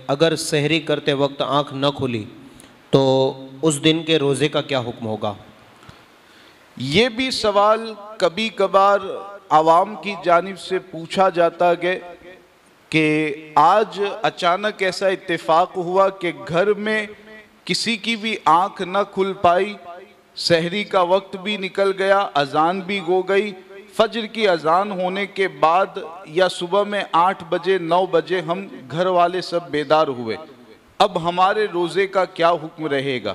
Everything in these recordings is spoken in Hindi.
अगर सहरी करते वक्त आँख न खुली तो उस दिन के रोज़े का क्या हुक्म होगा? ये भी सवाल कभी कभार आवाम की जानिब से पूछा जाता है कि आज अचानक ऐसा इत्तेफाक हुआ कि घर में किसी की भी आंख न खुल पाई, सहरी का वक्त भी निकल गया, अजान भी हो गई, फजर की अजान होने के बाद या सुबह में 8 बजे 9 बजे हम घर वाले सब बेदार हुए, अब हमारे रोज़े का क्या हुक्म रहेगा?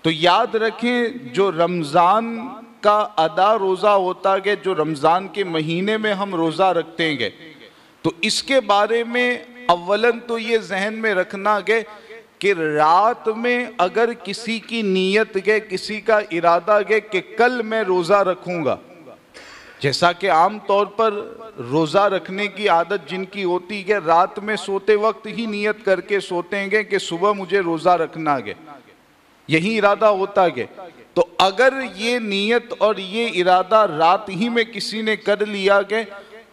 तो याद रखें, जो रमज़ान का अदा रोज़ा होता है, जो रमज़ान के महीने में हम रोज़ा रखते हैं, तो इसके बारे में अव्वलन तो ये जहन में रखना है कि रात में अगर किसी की नीयत है, किसी का इरादा है कि कल मैं रोज़ा रखूँगा, जैसा कि आम तौर पर रोज़ा रखने की आदत जिनकी होती है, रात में सोते वक्त ही नियत करके सोते हैं कि सुबह मुझे रोज़ा रखना है, यही इरादा होता है। तो अगर ये नियत और ये इरादा रात ही में किसी ने कर लिया है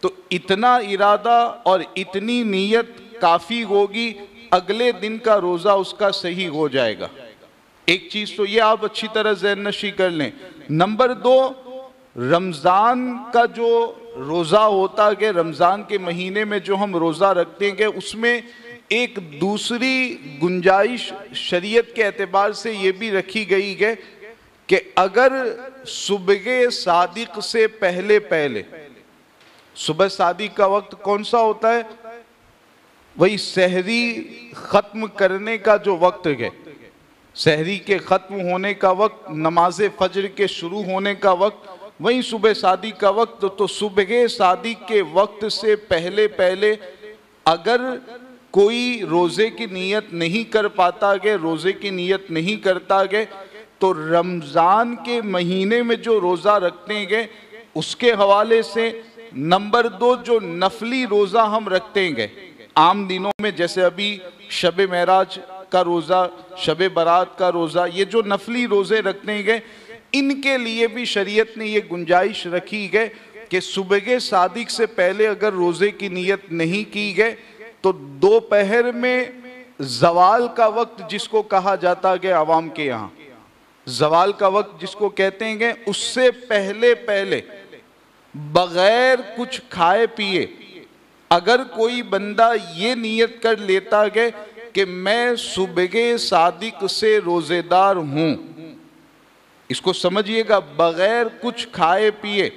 तो इतना इरादा और इतनी नियत काफ़ी होगी, अगले दिन का रोज़ा उसका सही हो जाएगा। एक चीज़ तो ये आप अच्छी तरह ज़हन नशी कर लें। नंबर 2, रमज़ान का जो रोज़ा होता है, रमज़ान के महीने में जो हम रोज़ा रखते हैं, उसमें एक दूसरी गुंजाइश शरीयत के एतबार से ये भी रखी गई है कि अगर सुबह सादिक से पहले पहले, सुबह सादिक का वक्त कौन सा होता है? वही सहरी ख़त्म करने का जो वक्त है, सहरी के ख़त्म होने का वक्त, नमाज फजर के शुरू होने का वक्त, वही सुबह सादिक का वक्त। तो सुबह सादिक के वक्त से पहले पहले अगर कोई रोज़े की नियत नहीं कर पाता है, रोज़े की नियत नहीं करता है, तो रमज़ान के महीने में जो रोज़ा रखते हैं उसके हवाले से नंबर 2, जो नफली रोज़ा हम रखते हैं आम दिनों में, जैसे अभी शब महराज का रोज़ा, शब बारात का रोज़ा, ये जो नफली रोज़े रखते हैं, इनके लिए भी शरीयत ने ये गुंजाइश रखी है कि सुबह सादिक से पहले अगर रोज़े की नियत नहीं की गए तो दोपहर में जवाल का वक्त जिसको कहा जाता है आवाम के यहाँ, जवाल का वक्त जिसको कहते हैं, उससे पहले पहले बगैर कुछ खाए पिए अगर कोई बंदा ये नियत कर लेता है कि मैं सुबह सादिक से रोज़ेदार हूँ, इसको समझिएगा, बगैर कुछ खाए पिए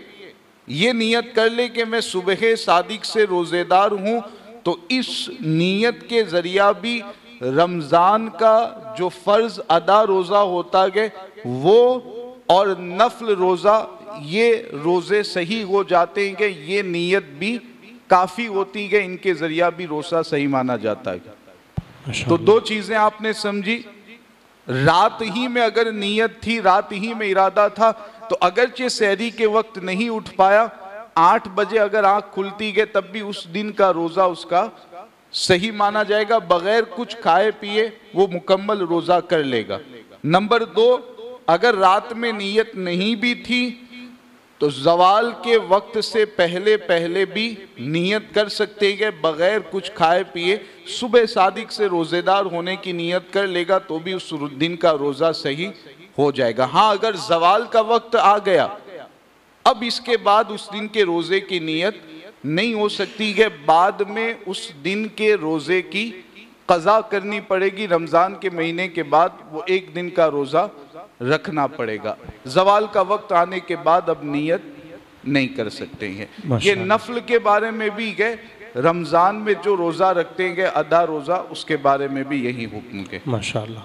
ये नियत कर ले कि मैं सुबह सादिक से रोज़ेदार हूँ, तो इस नियत के ज़रिया भी रमज़ान का जो फ़र्ज़ अदा रोज़ा होता है वो और नफल रोज़ा, ये रोज़े सही हो जाते हैं कि ये नियत भी काफ़ी होती है, इनके ज़रिया भी रोज़ा सही माना जाता है। तो 2 चीज़ें आपने समझी, रात ही में अगर नियत थी, रात ही में इरादा था, तो अगरचे सहरी के वक्त नहीं उठ पाया, 8 बजे अगर आँख खुलती है तब भी उस दिन का रोज़ा उसका सही माना जाएगा, बगैर कुछ खाए पिए वो मुकम्मल रोज़ा कर लेगा। नंबर 2, अगर रात में नियत नहीं भी थी तो जवाल के वक्त से पहले पहले भी नियत कर सकते हैं, बगैर कुछ खाए पिए सुबह सादिक से रोज़ेदार होने की नियत कर लेगा तो भी उस दिन का रोज़ा सही हो जाएगा। हाँ, अगर जवाल का वक्त आ गया, अब इसके बाद उस दिन के रोज़े की नियत नहीं हो सकती है, बाद में उस दिन के रोज़े की क़ज़ा करनी पड़ेगी, रमज़ान के महीने के बाद वो 1 दिन का रोज़ा रखना पड़ेगा। जवाल का वक्त आने के बाद अब नियत नहीं कर सकते हैं। ये नफल के बारे में भी है, रमज़ान में जो रोज़ा रखते हैं अदा रोज़ा, उसके बारे में भी यही हुक्म है। माशाअल्लाह।